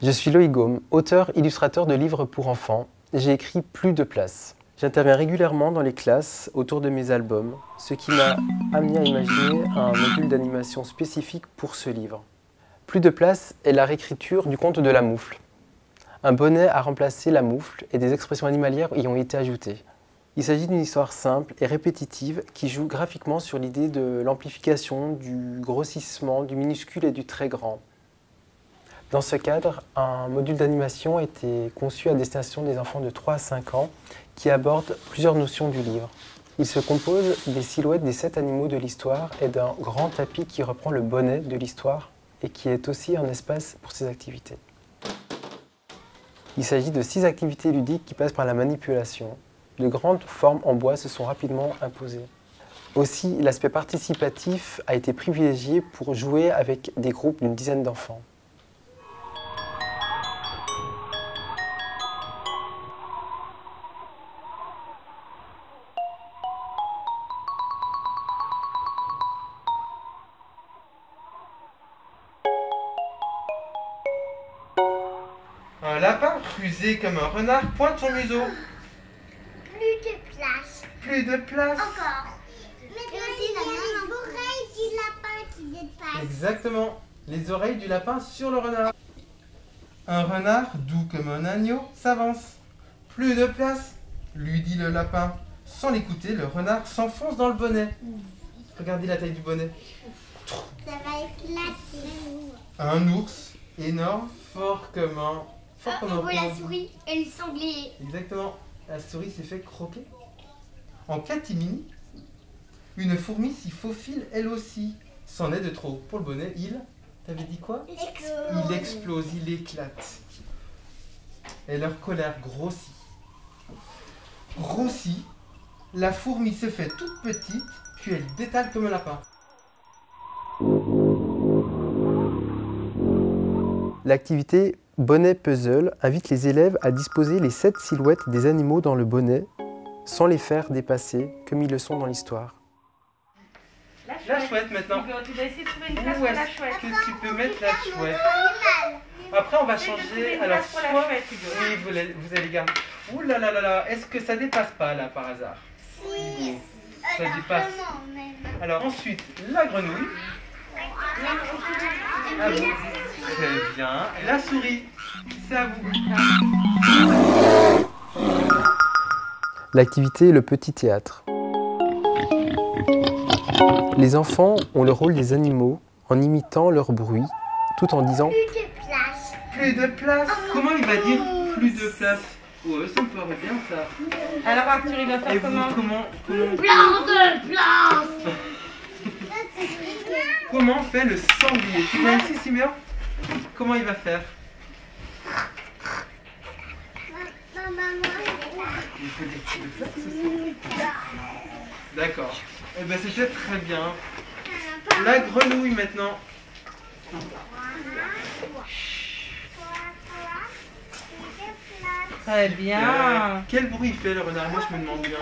Je suis Loïc Gaume, auteur-illustrateur de livres pour enfants. J'ai écrit Plus de place. J'interviens régulièrement dans les classes autour de mes albums, ce qui m'a amené à imaginer un module d'animation spécifique pour ce livre. Plus de place est la réécriture du conte de la moufle. Un bonnet a remplacé la moufle et des expressions animalières y ont été ajoutées. Il s'agit d'une histoire simple et répétitive qui joue graphiquement sur l'idée de l'amplification, du grossissement, du minuscule et du très grand. Dans ce cadre, un module d'animation a été conçu à destination des enfants de 3 à 5 ans qui aborde plusieurs notions du livre. Il se compose des silhouettes des 7 animaux de l'histoire et d'un grand tapis qui reprend le bonnet de l'histoire et qui est aussi un espace pour ces activités. Il s'agit de 6 activités ludiques qui passent par la manipulation. De grandes formes en bois se sont rapidement imposées. Aussi, l'aspect participatif a été privilégié pour jouer avec des groupes d'une dizaine d'enfants. Un lapin rusé comme un renard pointe son museau. Plus de place. Plus de place. Encore. Mais aussi les oreilles du lapin qui dépassent. Exactement. Les oreilles du lapin sur le renard. Un renard doux comme un agneau s'avance. Plus de place, lui dit le lapin. Sans l'écouter, le renard s'enfonce dans le bonnet. Regardez la taille du bonnet. Ça va éclater. Un ours énorme, fort comme un... On voit la souris et le sanglier. Exactement. La souris s'est fait croquer. En catimini, une fourmi s'y faufile elle aussi. C'en est de trop. Pour le bonnet, t'avais dit quoi? Il explose, il éclate. Et leur colère grossit. Grossit, la fourmi se fait toute petite, puis elle détale comme un lapin. L'activité Bonnet Puzzle invite les élèves à disposer les 7 silhouettes des animaux dans le bonnet sans les faire dépasser comme ils le sont dans l'histoire. La chouette maintenant. Tu dois essayer de trouver une place Où pour la est-ce chouette. que tu peux mettre la chouette? Après on va changer. Alors pour la soit... chouette, Hugo. Oui, vous allez garder. Ouh là là là là, est-ce que ça dépasse pas là par hasard? Oui. Ça dépasse. Alors ensuite, la grenouille. À vous. Très bien. Et la souris, c'est à vous. L'activité Le Petit Théâtre. Les enfants ont le rôle des animaux en imitant leur bruit tout en disant Plus de place. Plus de place. Comment il va dire plus de place? Ouais, ça me paraît bien ça. Alors Arthur, il va faire Et vous, comment Plein de place. comment fait le sanglier? Tu vois ici, Siméon? Comment il va faire? Il faut dire plus de place aussi. D'accord. Eh bien, c'était très bien. La grenouille maintenant. Très bien. Quel bruit il fait le renard? Moi, je me demande bien.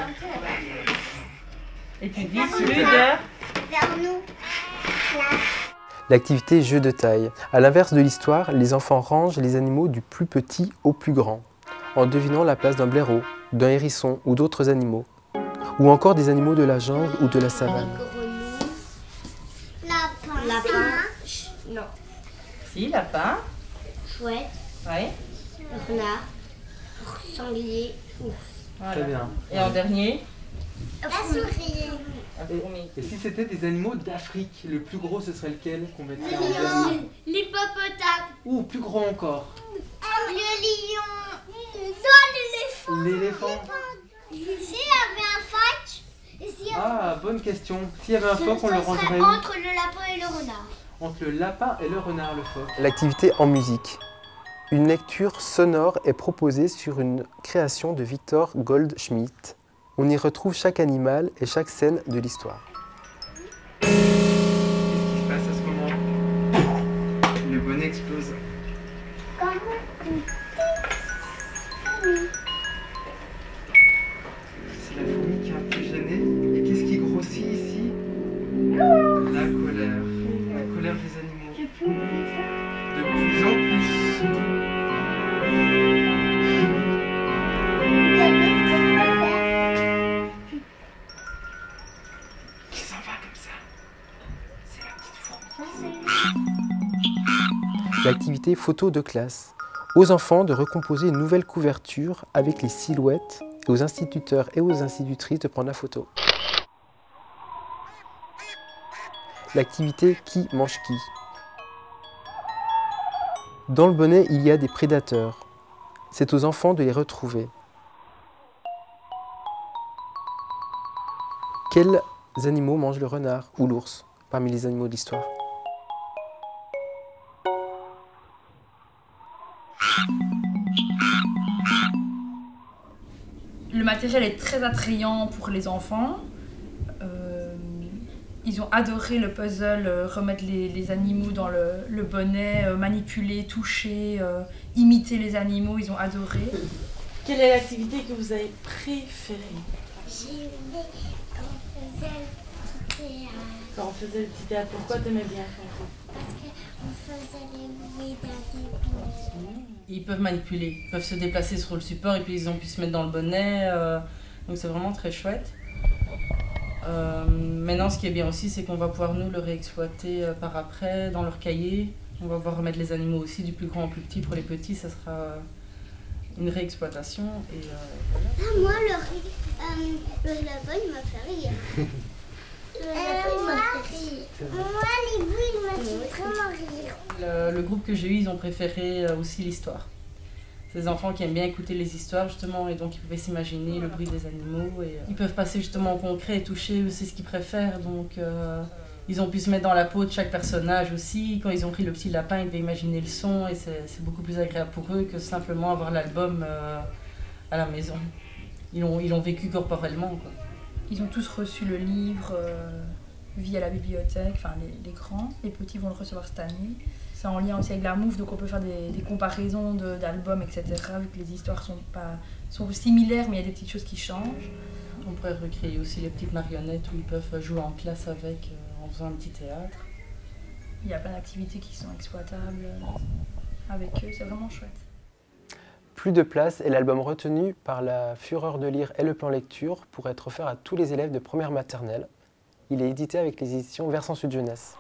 Et tu dis plus de... Vers nous. l'activité Jeu de taille. À l'inverse de l'histoire, les enfants rangent les animaux du plus petit au plus grand, en devinant la place d'un blaireau, d'un hérisson ou d'autres animaux, ou encore des animaux de la jungle ou de la savane. Lapin. Lapin. Non. Si, lapin. Chouette. Ouais. Renard. Sanglier. Voilà. Très bien. Et en dernier, La souris. un fourmi. Et si c'était des animaux d'Afrique, le plus gros, ce serait lequel qu'on mettrait en dernier? L'hippopotame. Ou plus gros encore? Le lion. Non, l'éléphant. L'éléphant. S'il y avait un phoque, et s'il y avait... Ah, bonne question. S'il y avait un phoque, on le ça serait rangerait où? entre le lapin et le renard. Entre le lapin et le renard, le phoque. L'activité en musique. Une lecture sonore est proposée sur une création de Victor Goldschmidt. On y retrouve chaque animal et chaque scène de l'histoire. Qu'est-ce qui se passe à ce moment? Le bonnet explose. C'est la fourmi qui est un peu gênée. Et qu'est-ce qui grossit ici? La colère. La colère des animaux. De plus en plus. va comme ça. C'est la petite fourmi. L'activité photo de classe. Aux enfants de recomposer une nouvelle couverture avec les silhouettes et aux instituteurs et aux institutrices de prendre la photo. L'activité qui mange qui. Dans le bonnet, il y a des prédateurs. C'est aux enfants de les retrouver. Quels animaux mangent le renard ou l'ours parmi les animaux de l'histoire? Le matériel est très attrayant pour les enfants. Ils ont adoré le puzzle, remettre les animaux dans le bonnet, manipuler, toucher, imiter les animaux, ils ont adoré. Quelle est l'activité que vous avez préférée? J'ai aimé quand on faisait le petit théâtre. Quand on faisait le petit théâtre, pourquoi t'aimais bien chanter? Parce qu'on faisait les bruits d'animaux. Ils peuvent manipuler, ils peuvent se déplacer sur le support et puis ils ont pu se mettre dans le bonnet, donc c'est vraiment très chouette. Maintenant, ce qui est bien aussi, c'est qu'on va pouvoir nous le réexploiter par après dans leur cahier. On va pouvoir remettre les animaux aussi du plus grand au plus petit. Pour les petits, ça sera une réexploitation. Et, voilà. Ah, moi, le lapin, il m'a fait rire. Le lapin, il m'a fait rire. Moi, les boules, il m'a fait vraiment rire. Le groupe que j'ai eu, ils ont préféré aussi l'histoire. C'est des enfants qui aiment bien écouter les histoires justement et donc ils pouvaient s'imaginer le bruit des animaux et ils peuvent passer justement au concret et toucher, c'est ce qu'ils préfèrent, donc ils ont pu se mettre dans la peau de chaque personnage aussi. Quand ils ont pris le petit lapin, ils devaient imaginer le son et c'est beaucoup plus agréable pour eux que simplement avoir l'album à la maison. Ils l'ont vécu corporellement, quoi. Ils ont tous reçu le livre via la bibliothèque, enfin les grands, les petits vont le recevoir cette année. C'est en lien aussi avec la MOUF, donc on peut faire des comparaisons d'albums, etc. Vu que les histoires sont similaires, mais il y a des petites choses qui changent. On pourrait recréer aussi les petites marionnettes où ils peuvent jouer en classe avec, en faisant un petit théâtre. Il y a plein d'activités qui sont exploitables avec eux, c'est vraiment chouette. Plus de place est l'album retenu par la Fureur de lire et le plan lecture pour être offert à tous les élèves de première maternelle. Il est édité avec les éditions Versant Sud Jeunesse.